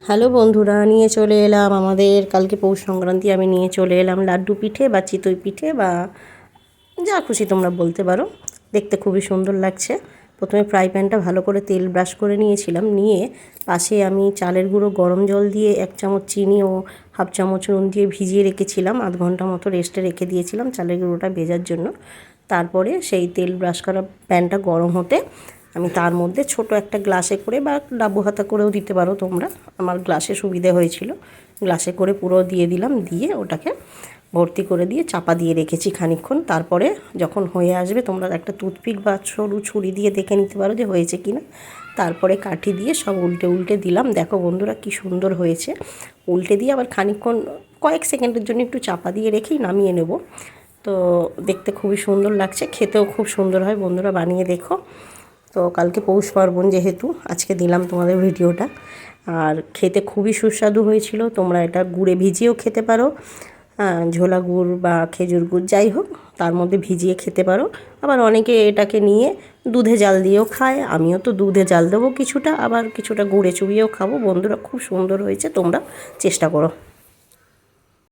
Hello বন্ধুরা, নিয়ে চলে এলাম আমাদের কালকে পৌষ সংক্রান্তি। আমি নিয়ে চলে এলাম লাড্ডু পিঠে বা চিতই পিঠে বা যা খুশি তোমরা বলতে পারো। দেখতে খুবই সুন্দর লাগছে। প্রথমে ফ্রাই প্যানটা ভালো করে তেল ব্রাশ করে নিয়েছিলাম, নিয়ে পাশে আমি চালের গুঁড়ো গরম জল দিয়ে 1 চামচ চিনি ও হাফ চামচ নুন দিয়ে ভিজিয়ে রেখেছিলাম। আধ ঘন্টা মতো রেস্টে রেখে দিয়েছিলাম চালের গুঁড়োটা ভেজার জন্য। তারপরে সেই তেল ব্রাশ করা প্যানটা গরম হতে আমি তার মধ্যে ছোট একটা গ্লাসে করে বা ডাব্বু হাতা করেও দিতে পারো তোমরা, আমার গ্লাসে সুবিধে হয়েছিল, গ্লাসে করে পুরো দিয়ে দিলাম। দিয়ে ওটাকে ভর্তি করে দিয়ে চাপা দিয়ে রেখেছি খানিকক্ষণ। তারপরে যখন হয়ে আসবে তোমরা একটা টুথপিক বা সরু ছুরি দিয়ে দেখে নিতে পারো যে হয়েছে কি না। তারপরে কাঠি দিয়ে সব উল্টে উল্টে দিলাম। দেখো বন্ধুরা কি সুন্দর হয়েছে। উল্টে দিয়ে আবার খানিকক্ষণ কয়েক সেকেন্ডের জন্য একটু চাপা দিয়ে রেখেই নামিয়ে নেব। তো দেখতে খুবই সুন্দর লাগছে, খেতেও খুব সুন্দর হয়। বন্ধুরা বানিয়ে দেখো। তো কালকে পৌষ পার্বণ যেহেতু আজকে দিলাম তোমাদের ভিডিওটা। আর খেতে খুবই সুস্বাদু হয়েছিল। তোমরা এটা গুড়ে ভিজিয়েও খেতে পারো, ঝোলা গুড় বা খেজুর গুড় যাই হোক তার মধ্যে ভিজিয়ে খেতে পারো। আবার অনেকে এটাকে নিয়ে দুধে জাল দিয়েও খায়। আমিও তো দুধে জাল দেবো কিছুটা, আবার কিছুটা গুড়ে চুবিয়েও খাবো। বন্ধুরা খুব সুন্দর হয়েছে, তোমরা চেষ্টা করো।